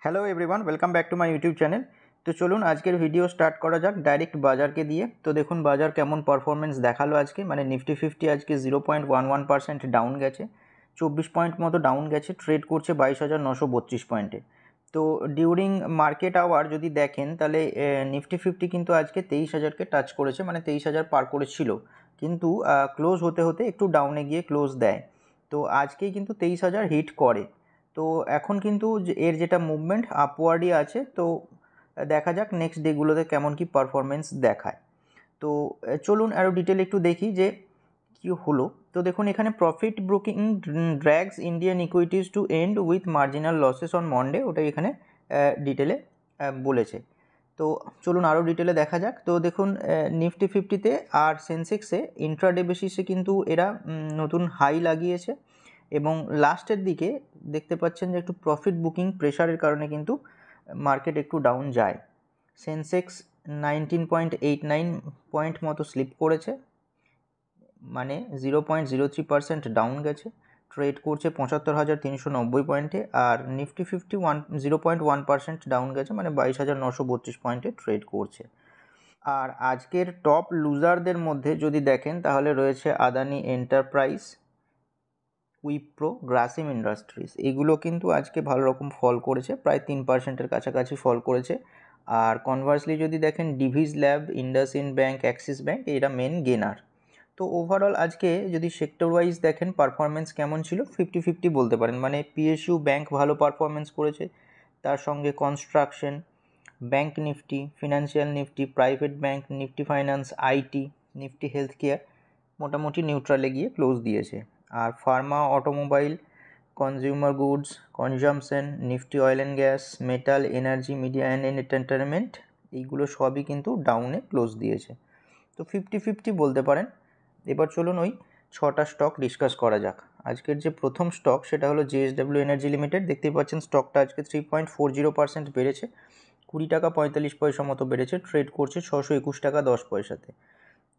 Hello everyone, welcome back to my YouTube channel. তো চলুন আজকের ভিডিও স্টার্ট করা যাক ডাইরেক্ট বাজারকে দিয়ে। তো দেখুন বাজার কেমন পারফরমেন্স দেখালো আজকে, মানে নিফটি ফিফটি আজকে 0.11% ডাউন গেছে, 24 পয়েন্ট মতো ডাউন গেছে, ট্রেড করছে 22,932 পয়েন্টে। তো ডিউরিং মার্কেট আওয়ার যদি দেখেন তাহলে নিফটি ফিফটি কিন্তু আজকে 23,000কে টাচ করেছে, মানে 23,000 পার করেছিল, কিন্তু ক্লোজ হতে হতে একটু ডাউনে গিয়ে ক্লোজ দেয়। তো আজকেই কিন্তু 23,000 হিট করে। তো এখন কিন্তু এর যেটা মুভমেন্ট আপওয়ার্ডই আছে। তো দেখা যাক নেক্সট ডেগুলোতে কেমন কি পারফরমেন্স দেখায়। তো চলুন আরও ডিটেল একটু দেখি যে কি হলো। তো দেখুন এখানে profit booking drags Indian equities to end with marginal losses on Monday, ওটাই এখানে ডিটেলে বলেছে। তো চলুন আরও ডিটেলে দেখা যাক। তো দেখুন নিফটি ফিফটিতে আর সেন্সেক্সে ইন্ট্রাডে বেসিসে কিন্তু এরা নতুন হাই লাগিয়েছে, এবং লাস্টের দিকে দেখতে পাচ্ছেন যে একটু প্রফিট বুকিং প্রেশারের কারণে কিন্তু মার্কেট একটু ডাউন যায়। সেন্সেক্স 19.89 পয়েন্ট মতো স্লিপ করেছে, মানে 0.03% ডাউন গেছে, ট্রেড করছে 75,390 পয়েন্টে। আর নিফটি ফিফটি 0.1% ডাউন গেছে, মানে 22,932 পয়েন্টে ট্রেড করছে। আর আজকের টপ লুজারদের মধ্যে যদি দেখেন তাহলে রয়েছে আদানি এন্টারপ্রাইজ, উইপ্রো, গ্রাসিম ইন্ডাস্ট্রিজ। এগুলো কিন্তু আজকে ভালো রকম ফল করেছে, প্রায় 3%-এর কাছাকাছি ফল করেছে। আর কনভার্সলি যদি দেখেন Divi's lab, IndusInd bank, Axis bank, এরা মেন গেনার। তো ওভারঅল আজকে যদি সেক্টর ওয়াইজ দেখেন পারফরমেন্স কেমন ছিল, 50-50 বলতে পারেন। মানে পিএসইউ ব্যাঙ্ক ভালো পারফরমেন্স করেছে, তার সঙ্গে construction, bank Nifty, financial Nifty, private bank, Nifty finance, IT, Nifty health care মোটামুটি নিউট্রালে গিয়ে ক্লোজ দিয়েছে। আর pharma, automobile, consumer goods, consumption, Nifty oil and gas, metal, energy, media and entertainment, এইগুলো সবই কিন্তু ডাউনে ক্লোজ দিয়েছে। তো 50-50 বলতে পারেন। এবার চলুন ওই 6টা স্টক ডিসকাস করা যাক। আজকের যে প্রথম স্টক সেটা হলো জেএসডব্লিউ এনার্জি লিমিটেড। দেখতেই পাচ্ছেন স্টকটা আজকে 3.40% বেড়েছে, 20 টাকা 45 পয়সা মতো বেড়েছে, ট্রেড করছে 621 টাকা 10 পয়সাতে।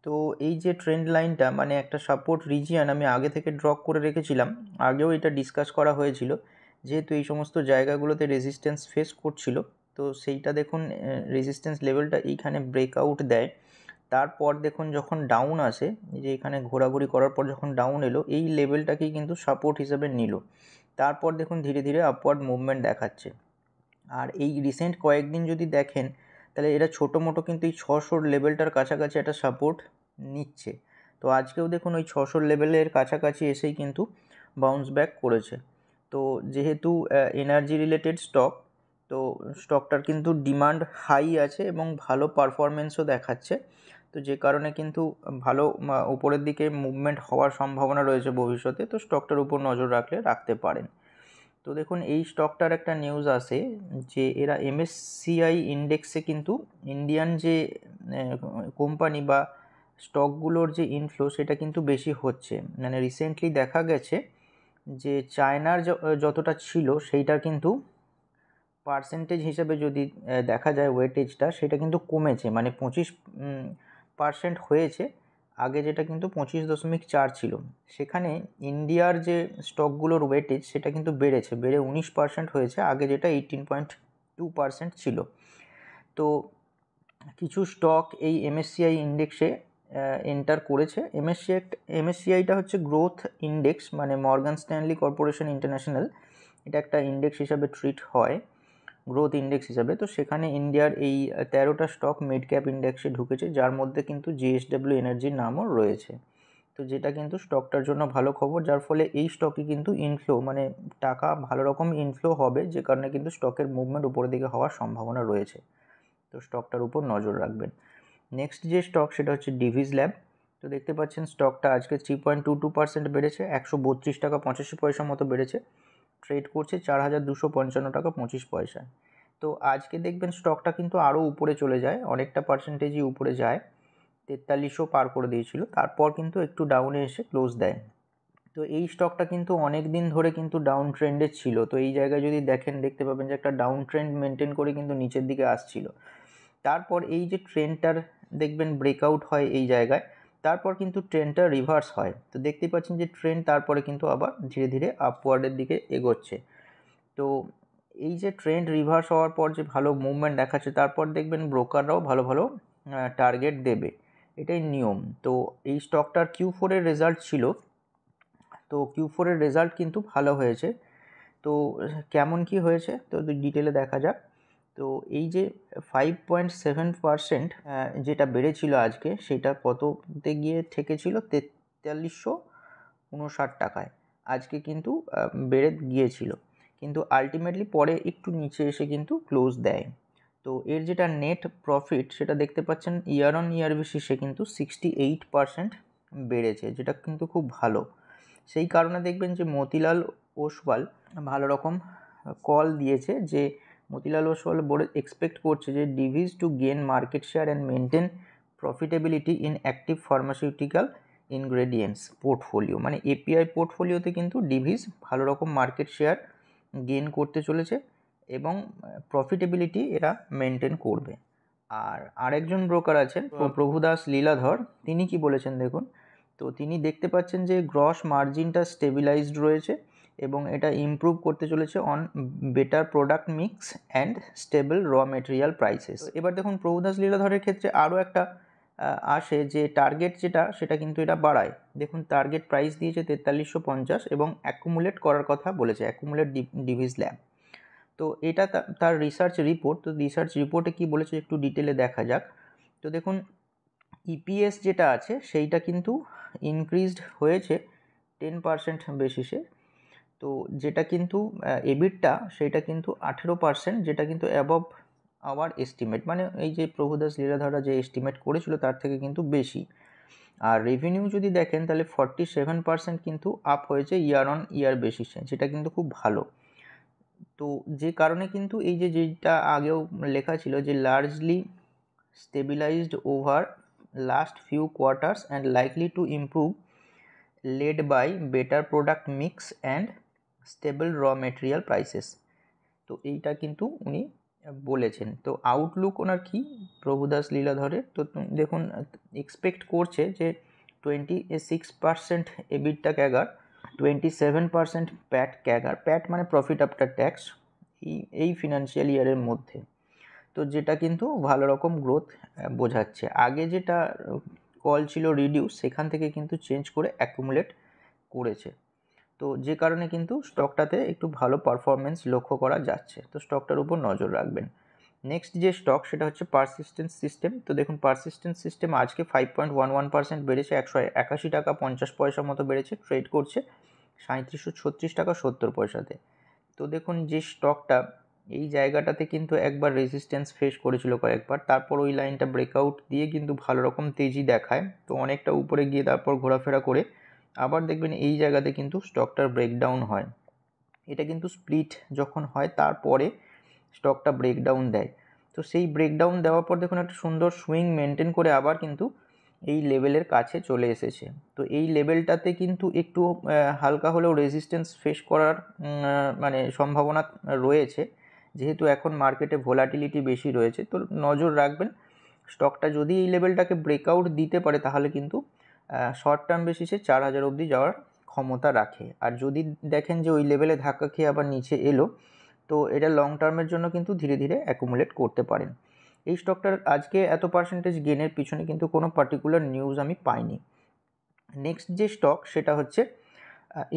তো এই যে ট্রেন্ড লাইনটা, মানে একটা সাপোর্ট রিজিয়ান আমি আগে থেকে ড্র করে রেখেছিলাম, আগেও এটা ডিসকাস করা হয়েছিল, যেহেতু এই সমস্ত জায়গাগুলোতে রেজিস্ট্যান্স ফেস করছিল। তো সেইটা দেখুন রেজিস্ট্যান্স লেভেলটা এইখানে ব্রেকআউট দেয়, তারপর দেখুন যখন ডাউন আসে, যে এখানে ঘোরাঘুরি করার পর যখন ডাউন এলো, এই লেভেলটাকেই কিন্তু সাপোর্ট হিসেবে নিল। তারপর দেখুন ধীরে ধীরে আপওয়ার্ড মুভমেন্ট দেখাচ্ছে। আর এই রিসেন্ট কয়েকদিন যদি দেখেন তাহলে এরা ছোটো মোটো কিন্তু এই 600 লেভেলটার কাছাকাছি একটা সাপোর্ট নিচ্ছে। তো আজকেও দেখুন ওই 600 লেভেলের কাছাকাছি এসেই কিন্তু বাউন্স ব্যাক করেছে। তো যেহেতু এনার্জি রিলেটেড স্টক, তো স্টকটার কিন্তু ডিমান্ড হাই আছে এবং ভালো পারফরমেন্সও দেখাচ্ছে। তো যে কারণে কিন্তু ভালো উপরের দিকে মুভমেন্ট হওয়ার সম্ভাবনা রয়েছে ভবিষ্যতে। তো স্টকটার উপর নজর রাখতে পারেন। তো দেখুন এই স্টকটার একটা নিউজ আসে যে এরা এমএসসিআই ইন্ডেক্সে কিন্তু ইন্ডিয়ান যে কোম্পানি বা স্টকগুলোর যে ইনফ্লো সেটা কিন্তু বেশি হচ্ছে। মানে রিসেন্টলি দেখা গেছে যে চায়নার যতটা ছিল সেইটার কিন্তু পার্সেন্টেজ হিসেবে যদি দেখা যায় ওয়েটেজটা, সেটা কিন্তু কমেছে, মানে 25% হয়েছে। আগে যেটা কিন্তু 25.4 ছিল, সেখানে ইন্ডিয়ার যে স্টকগুলোর ওয়েটেজ সেটা কিন্তু বেড়ে 19% হয়েছে, আগে যেটা 18.2% ছিল। তো কিছু স্টক এই এমএসসিআই ইন্ডেক্সে এন্টার করেছে। এমএসসিআইটা হচ্ছে গ্রোথ ইন্ডেক্স, মানে মর্গান স্ট্যানলি কর্পোরেশন ইন্টারন্যাশনাল, এটা একটা ইন্ডেক্স হিসাবে ট্রিট হয়, গ্রোথ ইন্ডেক্স হিসাবে। তো সেখানে ইন্ডিয়ার এই 13টা স্টক মিড ক্যাপ ইন্ডেক্সে ঢুকেছে, যার মধ্যে কিন্তু জেএসডব্লিউ এনার্জির নামও রয়েছে। তো যেটা কিন্তু স্টকটার জন্য ভালো খবর, যার ফলে এই স্টকে কিন্তু ইনফ্লো, মানে টাকা ভালো রকম ইনফ্লো হবে, যে কারণে কিন্তু স্টকের মুভমেন্ট উপরের দিকে হওয়ার সম্ভাবনা রয়েছে। তো স্টকটার উপর নজর রাখবেন। নেক্সট যে স্টক সেটা হচ্ছে ডিভিস ল্যাব। তো দেখতে পাচ্ছেন স্টকটা আজকে 3.22% বেড়েছে, 132 টাকা 85 পয়সা মতো বেড়েছে, ট্রেড করছে 4,255 টাকা 25 পয়সায়। তো আজকে দেখবেন স্টকটা কিন্তু আরও উপরে চলে যায়, অনেকটা পার্সেন্টেজই উপরে যায়, 4300 পার করে দিয়েছিল, তারপর কিন্তু একটু ডাউনে এসে ক্লোজ দেয়। তো এই স্টকটা কিন্তু অনেক দিন ধরে কিন্তু ডাউন ট্রেন্ডে ছিল। তো এই জায়গায় যদি দেখেন দেখতে পাবেন যে একটা ডাউন ট্রেন্ড মেনটেন করে কিন্তু নিচের দিকে আসছিল। তারপর এই যে ট্রেন্ডটার দেখবেন ব্রেকআউট হয় এই জায়গায়, তারপর কিন্তু ট্রেন্ডটা রিভার্স হয়। তো দেখতেই পাচ্ছেন যে ট্রেন্ড তারপরে কিন্তু আবার ধীরে ধীরে আপওয়ার্ডের দিকে এগোচ্ছে। তো এই যে ট্রেন্ড রিভার্স হওয়ার পর যে ভালো মুভমেন্ট দেখাচ্ছে, তারপর দেখবেন ব্রোকাররাও ভালো ভালো টার্গেট দেবে, এটাই নিয়ম। তো এই স্টকটার Q4 এর রেজাল্ট ছিল, তো Q4 এর রেজাল্ট কিন্তু ভালো হয়েছে। তো কেমন কি হয়েছে তো ডিটেলে দেখা যাক। তো এই যে 5.7% যেটা বেড়েছিল আজকে, সেটা কততে গিয়ে ঠেকেছিল 4359 টাকায়। আজকে কিন্তু বেড়ে গিয়েছিল, কিন্তু আলটিমেটলি পরে একটু নিচে এসে কিন্তু ক্লোজ দেয়। তো এর যেটা নেট প্রফিট সেটা দেখতে পাচ্ছেন ইয়ার অন ইয়ার বেসিসে কিন্তু 68% বেড়েছে, যেটা কিন্তু খুব ভালো। সেই কারণে দেখবেন যে মতিলাল ওসওয়াল ভালো রকম কল দিয়েছে, যে মতিলাল ওসওয়াল বলে এক্সপেক্ট করছে যে Divi's two gain market share and maintain profitability in active pharmaceutical ingredients portfolio, মানে এপিআই পোর্টফোলিওতে কিন্তু ডিভিস ভালো রকম মার্কেট শেয়ার গেন করতে চলেছে এবং প্রফিটেবিলিটি এরা মেনটেন করবে। আর আরেকজন ব্রোকার আছেন প্রভুদাস লীলাধর, তিনি কি বলেছেন দেখুন। তো তিনি দেখতে পাচ্ছেন যে গ্রস মার্জিনটা স্টেবিলাইজড রয়েছে এবং এটা ইমপ্রুভ করতে চলেছে on better product mix and stable raw material prices. এবার দেখুন প্রভুদাস লীলাধরের ক্ষেত্রে আরও একটা আসে যে টার্গেট যেটা, সেটা কিন্তু এটা বাড়ায়। দেখুন টার্গেট প্রাইস দিয়েছে 4350 এবং অ্যাকুমুলেট করার কথা বলেছে, অ্যাকুমুলেট ডিভিস ল্যাব। তো এটা তার রিসার্চ রিপোর্ট। তো রিসার্চ রিপোর্টে কি বলেছে একটু ডিটেলে দেখা যাক। তো দেখুন ইপিএস যেটা আছে সেইটা কিন্তু ইনক্রিজড হয়েছে 10% বেসিসে। তো যেটা কিন্তু এবিটটা সেটা কিন্তু 18%, যেটা কিন্তু অ্যাবভ আওয়ার এস্টিমেট, মানে এই যে প্রভুদাস লীলাধররা যে এস্টিমেট করেছিল তার থেকে কিন্তু বেশি। আর রেভিনিউ যদি দেখেন তাহলে 47% কিন্তু আপ হয়েছে ইয়ার অন ইয়ার বেসিসে, যেটা কিন্তু খুব ভালো। তো যে কারণে কিন্তু এই যে যেটা আগেও লেখা ছিল যে largely stabilised over last few quarters and likely to improve led by better product mix and stable raw material prices. তো এইটা কিন্তু উনি বলেছেন। তো আউটলুক ওনার কি প্রভুদাস লীলাধরের, তো দেখুন এক্সপেক্ট করছে যে 26% এবিটটা ক্যাগার, 27% প্যাট ক্যাগার, প্যাট মানে প্রফিট আফটার ট্যাক্স, এই ফিনান্সিয়াল ইয়ারের মধ্যে। তো যেটা কিন্তু ভালো রকম গ্রোথ বোঝাচ্ছে। আগে যেটা কল ছিল রিডিউস, সেখান থেকে কিন্তু চেঞ্জ করে অ্যাকুমুলেট করেছে। তো যে কারণে কিন্তু স্টকটাতে একটু ভালো পারফরমেন্স লক্ষ্য করা যাচ্ছে। তো স্টকটার উপর নজর রাখবেন। নেক্সট যে স্টক সেটা হচ্ছে পারসিস্টেন্স সিস্টেম। তো দেখুন পারসিস্টেন্স সিস্টেম আজকে 5.11% বেড়েছে, 181 টাকা 50 পয়সা মতো বেড়েছে, ট্রেড করছে 3736 টাকা 70 পয়সাতে। তো দেখুন যে স্টকটা এই জায়গাটাতে কিন্তু একবার রেজিস্ট্যান্স ফেস করেছিল কয়েকবার, তারপর ওই লাইনটা ব্রেকআউট দিয়ে কিন্তু ভালো রকম তেজি দেখায়। তো অনেকটা উপরে গিয়ে তারপর ঘোরাফেরা করে আবার দেখবেন এই জায়গাতে কিন্তু স্টকটার ব্রেকডাউন হয়। এটা কিন্তু স্প্লিট যখন হয় তারপরে স্টকটা ব্রেকডাউন দেয়। তো সেই ব্রেকডাউন দেওয়ার পর দেখুন একটা সুন্দর সুইং মেনটেন করে আবার কিন্তু এই লেভেলের কাছে চলে এসেছে। তো এই লেভেলটাতে কিন্তু একটু হালকা হলেও রেজিস্ট্যান্স ফেস করার মানে সম্ভাবনা রয়েছে, যেহেতু এখন মার্কেটে ভোলাটিলিটি বেশি রয়েছে। তো নজর রাখবেন, স্টকটা যদি এই লেভেলটাকে ব্রেকআউট দিতে পারে তাহলে কিন্তু শর্ট টার্ম বেসিসে 4000 অবধি যাওয়ার ক্ষমতা রাখে। আর যদি দেখেন যে ওই লেভেলে ধাক্কা খেয়ে আবার নিচে এলো, তো এটা লং টার্মের জন্য কিন্তু ধীরে ধীরে অ্যাকুমুলেট করতে পারেন। এই স্টকটার আজকে এত পার্সেন্টেজ গেনের পিছনে কিন্তু কোনো পার্টিকুলার নিউজ আমি পাইনি। নেক্সট যে স্টক সেটা হচ্ছে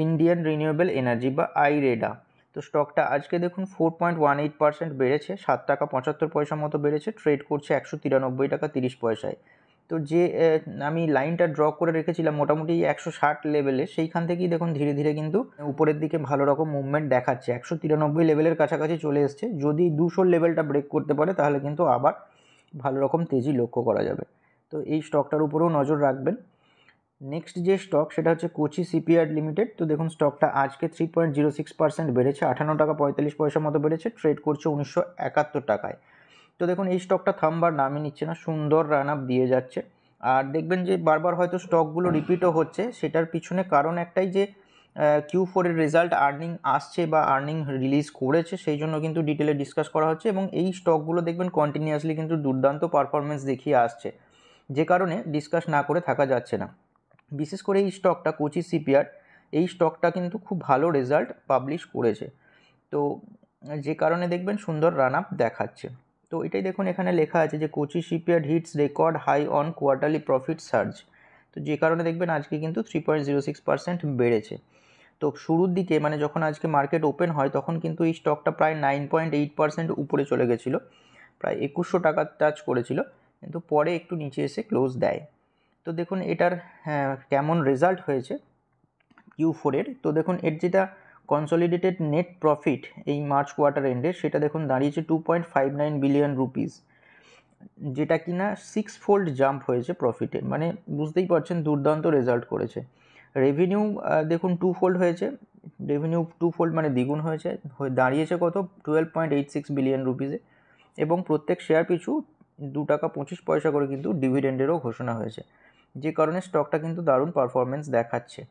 ইন্ডিয়ান রিনিউয়েবল এনার্জি বা আইরেডা। তো স্টকটা আজকে দেখুন 4.18% বেড়েছে, 7 টাকা 75 পয়সা মতো বেড়েছে, ট্রেড করছে 193 টাকা 30 পয়সায়। তো যে আমি লাইনটা ড্র করে রেখেছিলাম মোটামুটি 160 লেভেলে, সেইখান থেকেই দেখুন ধীরে ধীরে কিন্তু উপরের দিকে ভালো রকম মুভমেন্ট দেখাচ্ছে, 193 লেভেলের কাছাকাছি চলে এসছে। যদি 200 লেভেলটা ব্রেক করতে পারে তাহলে কিন্তু আবার ভালো রকম তেজি লক্ষ্য করা যাবে। তো এই স্টকটার উপরেও নজর রাখবেন। নেক্সট যে স্টক সেটা হচ্ছে কোচি শিপইয়ার্ড লিমিটেড। তো দেখুন স্টকটা আজকে 3.06% বেড়েছে, 58 টাকা 45 পয়সা মতো বেড়েছে, ট্রেড করছে 1971 টাকায়। তো দেখুন এই স্টকটা থামবার নামই নিচ্ছে না, সুন্দর রান আপ দিয়ে যাচ্ছে। আর দেখবেন যে বারবার হয়তো স্টকগুলো রিপিটও হচ্ছে, সেটার পিছনে কারণ একটাই যে Q4 এর রেজাল্ট আর্নিং আসছে বা আর্নিং রিলিজ করেছে, সেই জন্য কিন্তু ডিটেলে ডিসকাস করা হচ্ছে। এবং এই স্টকগুলো দেখবেন কন্টিনিউয়াসলি কিন্তু দুর্দান্ত পারফরমেন্স দেখিয়ে আসছে, যে কারণে ডিসকাস না করে থাকা যাচ্ছে না। বিশেষ করে এই স্টকটা কোচি শিপইয়ার্ড, এই স্টকটা কিন্তু খুব ভালো রেজাল্ট পাবলিশ করেছে। তো যে কারণে দেখবেন সুন্দর রান আপ দেখাচ্ছে। তো এটাই দেখুন এখানে লেখা আছে যে Kochi shipyard hits record high on quarterly profit surge. তো যে কারণে দেখবেন আজকে কিন্তু 3.06% বেড়েছে। তো শুরুর দিকে মানে যখন আজকে মার্কেট ওপেন হয় তখন কিন্তু এই স্টকটা প্রায় 9.8% উপরে চলে গেছিলো, প্রায় 2100 টাকা টাচ করেছিল, কিন্তু পরে একটু নিচে এসে ক্লোজ দেয়। তো দেখুন এটার কেমন রেজাল্ট হয়েছে Q4 এর। তো দেখুন এর যেটা কনসলিডেটেড নেট প্রফিট এই মার্চ কোয়ার্টার এন্ডে সেটা দেখুন দাঁড়িয়েছে 2.59 বিলিয়ন রুপিস, যেটা কিনা 6 ফোল্ড জাম্প হয়েছে প্রফিটে, মানে বুঝতেই পারছেন দুর্দান্ত রেজাল্ট করেছে। রেভিনিউ দেখুন 2 ফোল্ড হয়েছে, রেভিনিউ 2 ফোল্ড মানে দ্বিগুণ হয়েছে, দাঁড়িয়েছে কত 12.86 বিলিয়ন রুপিসে, এবং প্রত্যেক শেয়ার পিছু 2 টাকা 25 পয়সা করে কিন্তু ডিভিডেন্ডেরও ঘোষণা হয়েছে, যে কারণে স্টকটা কিন্তু দারুণ পারফরমেন্স দেখাচ্ছে।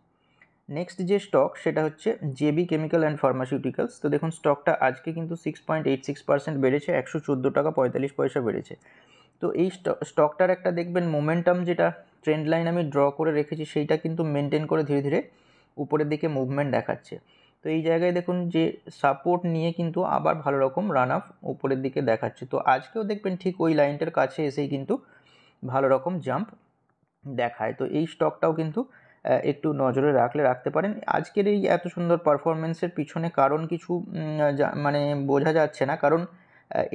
নেক্সট যে স্টক সেটা হচ্ছে জেবি কেমিক্যাল অ্যান্ড ফার্মাসিউটিক্যালস। তো দেখুন স্টকটা আজকে কিন্তু 6.86% বেড়েছে, 114 টাকা 45 পয়সা বেড়েছে। তো এই স্টকটার একটা দেখবেন মোমেন্টাম, যেটা ট্রেন্ড লাইন আমি ড্র করে রেখেছি সেইটা কিন্তু মেনটেন করে ধীরে ধীরে উপরের দিকে মুভমেন্ট দেখাচ্ছে। তো এই জায়গায় দেখুন যে সাপোর্ট নিয়ে কিন্তু আবার ভালো রকম রান আপ উপরের দিকে দেখাচ্ছে। তো আজকেও দেখবেন ঠিক ওই লাইনটার কাছে এসেই কিন্তু ভালো রকম জাম্প দেখায়। তো এই স্টকটাও কিন্তু একটু নজরে রাখতে পারেন। আজকের এই এত সুন্দর পারফরমেন্সের পিছনে কারণ কিছু মানে বোঝা যাচ্ছে না, কারণ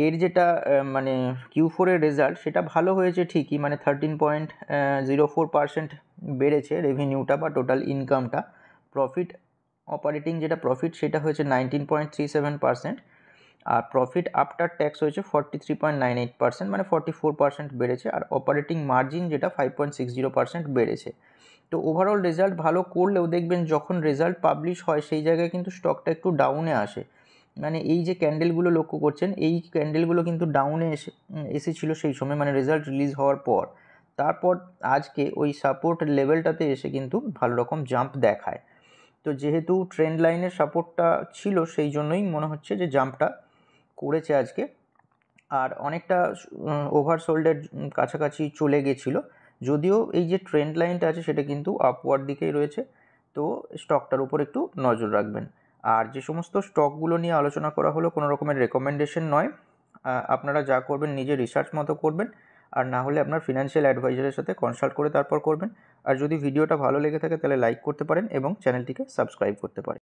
এর যেটা মানে Q4 এর রেজাল্ট সেটা ভালো হয়েছে ঠিকই, মানে 13.04% বেড়েছে রেভিনিউটা বা টোটাল ইনকামটা। প্রফিট অপারেটিং যেটা প্রফিট সেটা হয়েছে 19.37%, আর প্রফিট আফটার ট্যাক্স হয়েছে 43.98%, মানে 44% বেড়েছে, আর অপারেটিং মার্জিন যেটা 5.60% বেড়েছে। তো ওভারঅল রেজাল্ট ভালো করলেও দেখবেন যখন রেজাল্ট পাবলিশ হয় সেই জায়গায় কিন্তু স্টকটা একটু ডাউনে আসে। মানে এই যে ক্যান্ডেলগুলো লক্ষ্য করছেন এই ক্যান্ডেলগুলো কিন্তু ডাউনে এসেছিলো সেই সময়, মানে রেজাল্ট রিলিজ হওয়ার পর। তারপর আজকে ওই সাপোর্ট লেভেলটাতে এসে কিন্তু ভালো রকম জাম্প দেখায়। তো যেহেতু ট্রেন্ড লাইনের সাপোর্টটা ছিল সেই জন্যই মনে হচ্ছে যে জাম্পটা করেছে আজকে, আর অনেকটা ওভারসোল্ডের কাছাকাছি চলে গেছিলো, যদিও এই যে ট্রেন্ড লাইনটা আছে সেটা কিন্তু আপওয়ার্ড দিকেই রয়েছে। তো স্টকটার উপর একটু নজর রাখবেন। আর যে সমস্ত স্টকগুলো নিয়ে আলোচনা করা হলো কোনো রকমের রেকমেন্ডেশন নয়, আপনারা যা করবেন নিজের রিসার্চ মতো করবেন, আর না হলে আপনার ফিনান্সিয়াল অ্যাডভাইজারের সাথে কনসাল্ট করে তারপর করবেন। আর যদি ভিডিওটা ভালো লেগে থাকে তাহলে লাইক করতে পারেন এবং চ্যানেলটিকে সাবস্ক্রাইব করতে পারেন।